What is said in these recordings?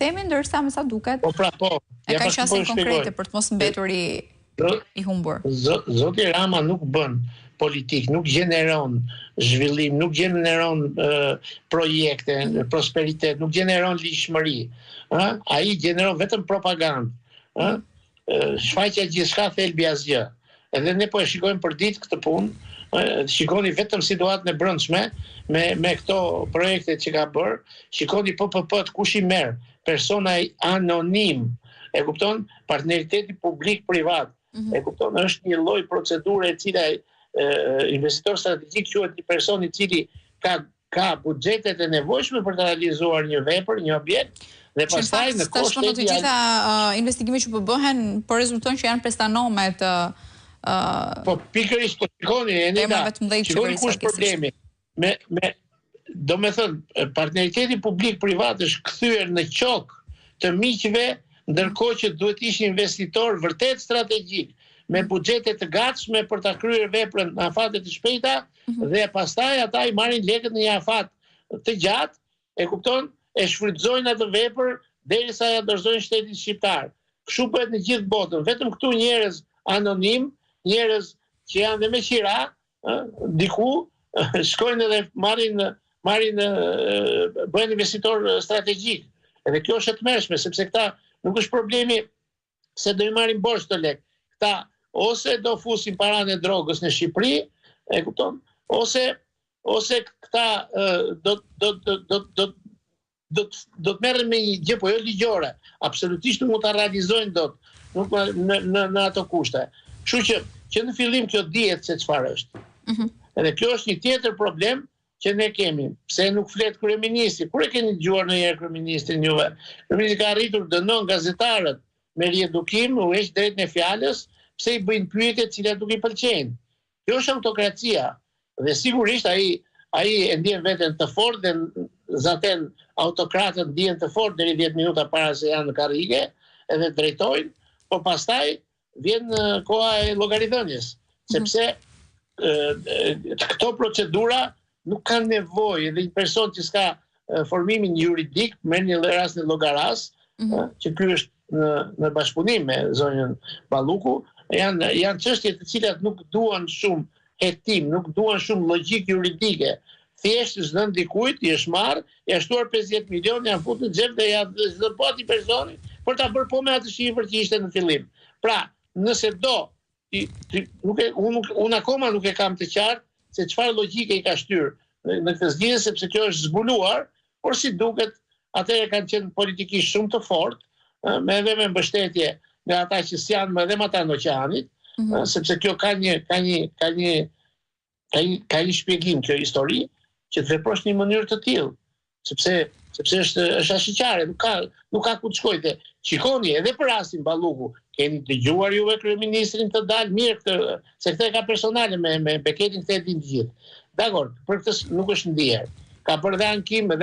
sistemi, ndërsa me sa duket. Po pra po. E ka qasjen konkrete për të mos mbetur i humbur. Zoti Rama nuk bën politik, nuk gjeneron zhvillim, nuk gjeneron projekte, prosperitet, nuk gjeneron ligjshmëri. Ai gjeneron vetëm propagandë. Shfaqja gjithçka thelbi asgjë. Edhe ne po e shikojmë për ditë këtë punë, shikoni vetëm situatën e brendshme me këto projekte që ka bërë, shikoni PPP-t kush i merr, persona anonim, e kupton, partneriteti publik-privat, e kupton, është një lloj procedure e cila investitor strategjik quhet një person i cili ka buxhetet e nevojshme për të realizuar një vepër, një objekt, dhe pastaj në kohë të gjitha investigimet që po bëhen po rezultojnë që janë prestanome të po pikërisht po shikoni shikoni kush problemi do me thënë partneriteti publik-privat është kthyer në qok të miqve, ndërkohë që duhet ishte investitor vërtet strategjik me buxhete të gatshme për ta kryer veprën në afate të shpejta dhe pastaj ata i marrin lekët në një afat të gjatë, e kupton, e shfrytëzojnë atë vepër derisa ja dorëzojnë shtetin shqiptar. Kështu bëhet në gjithë botën. Vetëm këtu njerëz anonim, njerëz që janë dhe me qira, diku shkojnë edhe bëhen investitor strategjik. Edhe kjo është e tmerrshme, sepse këta nuk është problemi se do i marrin borxh të lek. Këta ose do fusin paranë e drogës në Shqipëri, e kupton, ose këta do të merren me një gjë, po jo ligjore. Absolutisht nuk mund ta realizojnë dot, nuk në ato kushte. Kështu që në fillim kjo dihet se çfarë është. Edhe kjo është një tjetër problem që ne kemi. Pse nuk flet kryeministri? Kur e keni dëgjuar ndonjëherë kryeministrin juve? Kryeministri ka arritur dënon gazetarët me riedukim, u heq drejt në fjalës, pse i bëjnë pyetje të cilat nuk i pëlqejnë. Kjo është autokracia. Dhe sigurisht ai e ndjen veten të fortë dhe zaten autokratët ndjen të fortë deri 10 minuta para se janë në karrige, edhe drejtojnë, por pastaj vjen koha e llogaridhënies, sepse këto procedura nuk kanë nevojë, dhe një person që s'ka formimin juridik, merr një rast në llogaras, që ky është në bashkëpunim me zonjën Balluku, janë çështje të cilat nuk duan shumë hetim, nuk duan shumë logjik juridike. Thjesht s'dën dikujt, i është marrë, i është shtuar 50 milion, janë futur në xhep dhe ja zëpoti personi për ta bërë po me atë shifër që ishte në fillim. Pra, nëse do, unë akoma nuk e kam të qartë se çfarë logjike i ka shtyr në këtë zgjidhje, sepse kjo është zbuluar, por si duket, atëherë kanë qenë politikisht shumë të fortë, me mbështetje nga ata që s'janë më dhe ata në oqeanit, sepse kjo ka një shpjegim kjo histori, që të veprosh në një mënyrë të tillë, sepse është ashiqare, nuk ka ku të shkojë. Shikoni edhe për rastin Balluku, keni dëgjuar juve kryeministrin të dalë mirë këtë, se këtë ka personale me Beketin këtë e din të gjithë. Dakor, për këtë nuk është ndier. Ka bërë dhe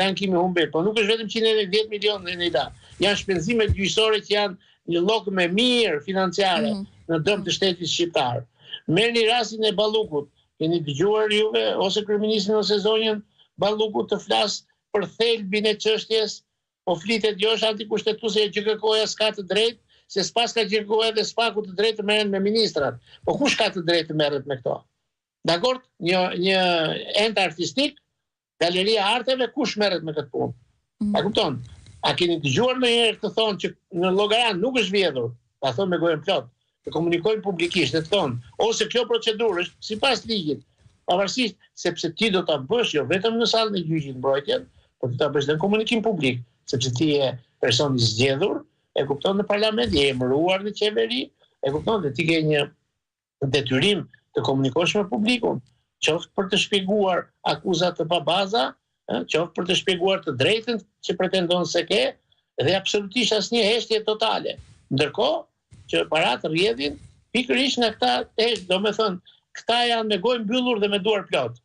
ankimi humbet, por nuk është vetëm 110 milion në ida. Janë shpenzime gjyqësore që janë një llog më mirë financiare në dëm të shtetit shqiptar. Merrni rastin e Ballukut. Keni dëgjuar juve ose kryeministrin ose zonjën Ballukut të flas për thelbin e çështjes, po flitet jo është antikushtetuese, GKK-ja s'ka të drejtë, se s'pas ka GKK-ja dhe s'paku të drejtë të merren me ministrat. Po kush ka të drejtë të merret me këto? Dakor? Një ent artistik, Galeria e Arteve, kush merret me këtë punë? A kupton? A keni dëgjuar ndonjëherë të thonë që në llogaran nuk është vjedhur? Ta thonë me gojën plot. Të komunikojnë publikisht, të thonë, ose kjo procedurë është sipas ligjit, pavarësisht sepse ti do ta bësh jo vetëm në sallën e gjyqit mbrojtjen, por ti ta bësh në komunikim publik, sepse ti je person i zgjedhur, e kupton, në parlament, je emëruar në qeveri, e kupton, dhe ti ke një detyrim të komunikosh me publikun, qoftë për të shpjeguar akuzat të pabaza, qoftë për të shpjeguar të drejtën që pretendon se ke, dhe absolutisht asnjë heshtje totale. Ndërkohë që parat rrjedhin pikërisht nga këta, domethënë, këta janë me gojë mbyllur dhe me duar plot.